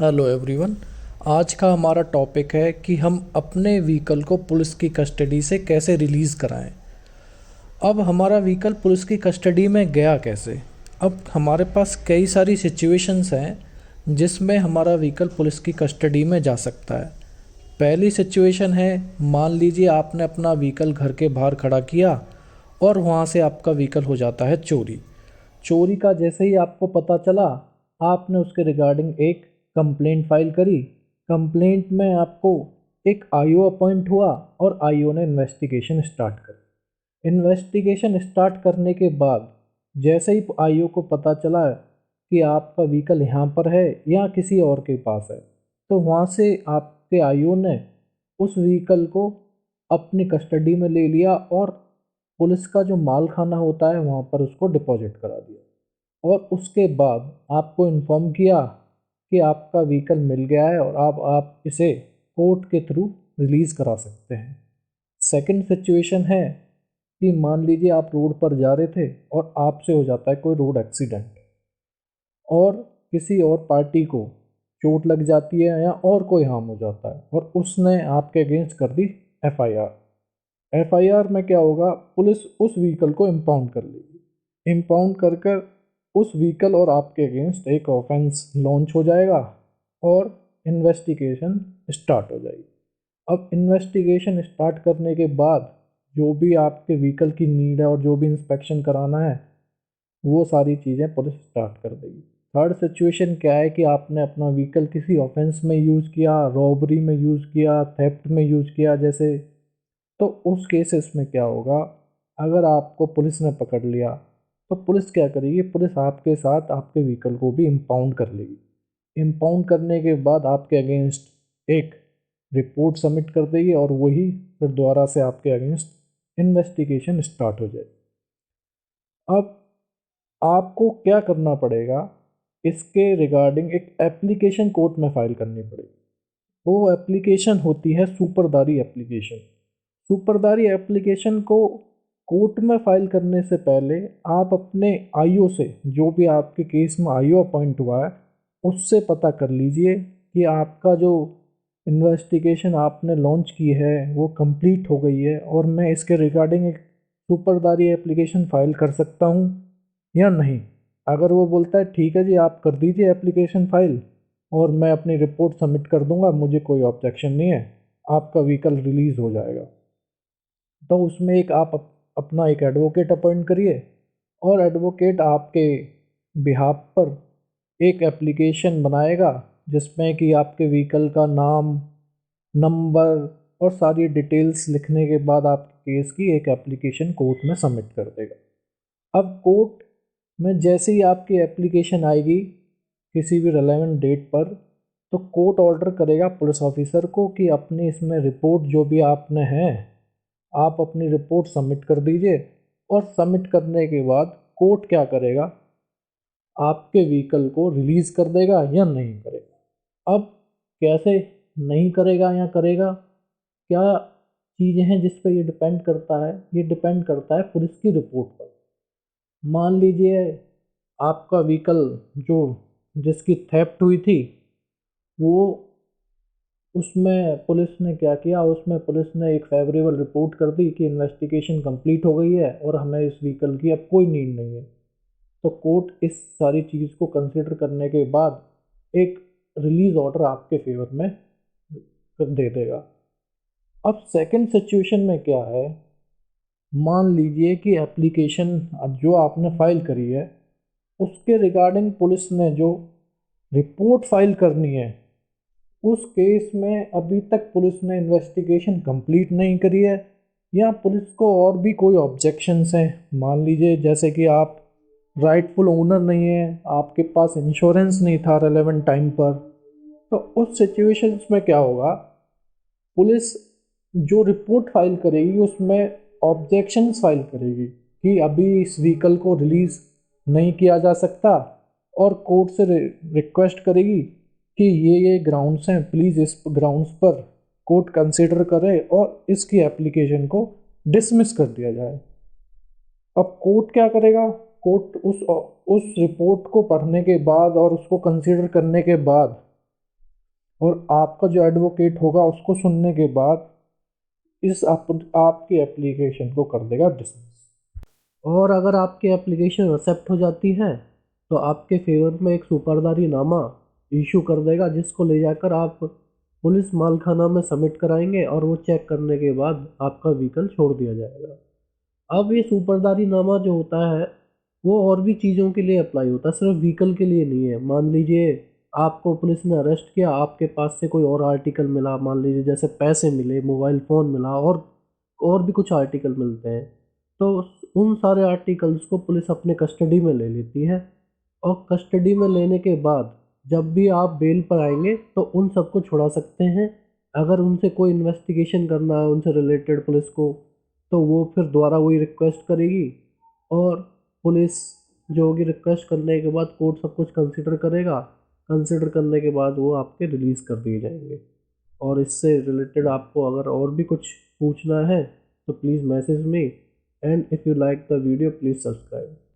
Hello everyone. आज का हमारा टॉपिक है कि हम अपने व्हीकल को पुलिस की कस्टडी से कैसे रिलीज़ कराएं। अब हमारा व्हीकल पुलिस की कस्टडी में गया कैसे। अब हमारे पास कई सारी सिचुएशंस हैं जिसमें हमारा व्हीकल पुलिस की कस्टडी में जा सकता है। पहली सिचुएशन है, मान लीजिए आपने अपना व्हीकल घर के बाहर खड़ा किया और वहाँ से आपका व्हीकल हो जाता है चोरी। चोरी का जैसे ही आपको पता चला, आपने उसके रिगार्डिंग एक कंप्लेंट फाइल करी। कंप्लेंट में आपको एक आईओ अपॉइंट हुआ और आईओ ने इन्वेस्टिगेशन स्टार्ट करी। इन्वेस्टिगेशन स्टार्ट करने के बाद जैसे ही आईओ को पता चला कि आपका व्हीकल यहाँ पर है या किसी और के पास है, तो वहाँ से आपके आईओ ने उस व्हीकल को अपनी कस्टडी में ले लिया और पुलिस का जो माल खाना होता है वहाँ पर उसको डिपॉजिट करा दिया। और उसके बाद आपको इन्फॉर्म किया कि आपका व्हीकल मिल गया है और अब आप इसे कोर्ट के थ्रू रिलीज़ करा सकते हैं। सेकंड सिचुएशन है कि मान लीजिए आप रोड पर जा रहे थे और आपसे हो जाता है कोई रोड एक्सीडेंट और किसी और पार्टी को चोट लग जाती है या और कोई हार्म हो जाता है और उसने आपके अगेंस्ट कर दी एफआईआर। एफआईआर में क्या होगा, पुलिस उस व्हीकल को इम्पाउंड कर लेगी। इम्पाउंड कर कर उस व्हीकल और आपके अगेंस्ट एक ऑफेंस लॉन्च हो जाएगा और इन्वेस्टिगेशन स्टार्ट हो जाएगी। अब इन्वेस्टिगेशन स्टार्ट करने के बाद जो भी आपके व्हीकल की नीड है और जो भी इंस्पेक्शन कराना है वो सारी चीज़ें पुलिस स्टार्ट कर देगी। थर्ड सिचुएशन क्या है कि आपने अपना व्हीकल किसी ऑफेंस में यूज़ किया, रॉबरी में यूज़ किया, थेफ्ट में यूज़ किया जैसे, तो उस केसेस में क्या होगा, अगर आपको पुलिस ने पकड़ लिया तो पुलिस क्या करेगी, पुलिस आपके साथ आपके व्हीकल को भी इम्पाउंड कर लेगी। इम्पाउंड करने के बाद आपके अगेंस्ट एक रिपोर्ट सबमिट कर देगी और वही फिर दोबारा से आपके अगेंस्ट इन्वेस्टिगेशन स्टार्ट हो जाएगी। अब आपको क्या करना पड़ेगा, इसके रिगार्डिंग एक एप्लीकेशन कोर्ट में फाइल करनी पड़ेगी। वो एप्लीकेशन होती है सुपरदारी एप्लीकेशन। सुपरदारी एप्लीकेशन को कोर्ट में फाइल करने से पहले आप अपने आईओ से, जो भी आपके केस में आईओ अपॉइंट हुआ है, उससे पता कर लीजिए कि आपका जो इन्वेस्टिगेशन आपने लॉन्च की है वो कंप्लीट हो गई है और मैं इसके रिगार्डिंग एक सुपरदारी एप्लीकेशन फाइल कर सकता हूँ या नहीं। अगर वो बोलता है ठीक है जी आप कर दीजिए एप्लीकेशन फाइल और मैं अपनी रिपोर्ट सबमिट कर दूंगा, मुझे कोई ऑब्जेक्शन नहीं है, आपका व्हीकल रिलीज़ हो जाएगा, तो उसमें एक आप अपना एक एडवोकेट अपॉइंट करिए और एडवोकेट आपके बिहाफ पर एक एप्लीकेशन बनाएगा जिसमें कि आपके व्हीकल का नाम, नंबर और सारी डिटेल्स लिखने के बाद आपके केस की एक एप्लीकेशन कोर्ट में सबमिट कर देगा। अब कोर्ट में जैसे ही आपकी एप्लीकेशन आएगी किसी भी रेलेवेंट डेट पर, तो कोर्ट ऑर्डर करेगा पुलिस ऑफिसर को कि अपनी इसमें रिपोर्ट जो भी आपने है आप अपनी रिपोर्ट सबमिट कर दीजिए। और सबमिट करने के बाद कोर्ट क्या करेगा, आपके व्हीकल को रिलीज़ कर देगा या नहीं करेगा। अब कैसे नहीं करेगा या करेगा, क्या चीज़ें हैं जिस पर ये डिपेंड करता है, ये डिपेंड करता है पुलिस की रिपोर्ट पर। मान लीजिए आपका व्हीकल जो जिसकी थेफ्ट हुई थी वो, उसमें पुलिस ने क्या किया, उसमें पुलिस ने एक फेवरेबल रिपोर्ट कर दी कि इन्वेस्टिगेशन कंप्लीट हो गई है और हमें इस व्हीकल की अब कोई नीड नहीं है, तो कोर्ट इस सारी चीज़ को कंसिडर करने के बाद एक रिलीज ऑर्डर आपके फेवर में दे देगा। अब सेकंड सिचुएशन में क्या है, मान लीजिए कि एप्लीकेशन जो आपने फाइल करी है उसके रिगार्डिंग पुलिस ने जो रिपोर्ट फाइल करनी है, उस केस में अभी तक पुलिस ने इन्वेस्टिगेशन कंप्लीट नहीं करी है या पुलिस को और भी कोई ऑब्जेक्शंस हैं। मान लीजिए जैसे कि आप राइटफुल ओनर नहीं है, आपके पास इंश्योरेंस नहीं था रेलेवेंट टाइम पर, तो उस सिचुएशंस में क्या होगा, पुलिस जो रिपोर्ट फाइल करेगी उसमें ऑब्जेक्शंस फाइल करेगी कि अभी इस व्हीकल को रिलीज़ नहीं किया जा सकता और कोर्ट से रिक्वेस्ट करेगी कि ये ग्राउंड्स हैं, प्लीज़ इस ग्राउंड्स पर कोर्ट कंसिडर करे और इसकी एप्लीकेशन को डिसमिस कर दिया जाए। अब कोर्ट क्या करेगा, कोर्ट उस रिपोर्ट को पढ़ने के बाद और उसको कंसिडर करने के बाद और आपका जो एडवोकेट होगा उसको सुनने के बाद आपकी एप्लीकेशन को कर देगा डिसमिस। और अगर आपकी एप्लीकेशन एक्सेप्ट हो जाती है तो आपके फेवर में एक सुपरदारी नामा इशू कर देगा, जिसको ले जाकर आप पुलिस मालखाना में सबमिट कराएंगे और वो चेक करने के बाद आपका व्हीकल छोड़ दिया जाएगा। अब ये सुपरदारी नामा जो होता है वो और भी चीज़ों के लिए अप्लाई होता है, सिर्फ व्हीकल के लिए नहीं है। मान लीजिए आपको पुलिस ने अरेस्ट किया, आपके पास से कोई और आर्टिकल मिला, मान लीजिए जैसे पैसे मिले, मोबाइल फ़ोन मिला और भी कुछ आर्टिकल मिलते हैं, तो उन सारे आर्टिकल्स को पुलिस अपने कस्टडी में ले लेती है। और कस्टडी में लेने के बाद जब भी आप बेल पर आएंगे तो उन सबको छुड़ा सकते हैं। अगर उनसे कोई इन्वेस्टिगेशन करना है उनसे रिलेटेड पुलिस को, तो वो फिर दोबारा वही रिक्वेस्ट करेगी और पुलिस जो होगी रिक्वेस्ट करने के बाद कोर्ट सब कुछ कंसिडर करेगा। कंसिडर करने के बाद वो आपके रिलीज़ कर दिए जाएंगे। और इससे रिलेटेड आपको अगर और भी कुछ पूछना है तो please message me, and if you like the video please subscribe.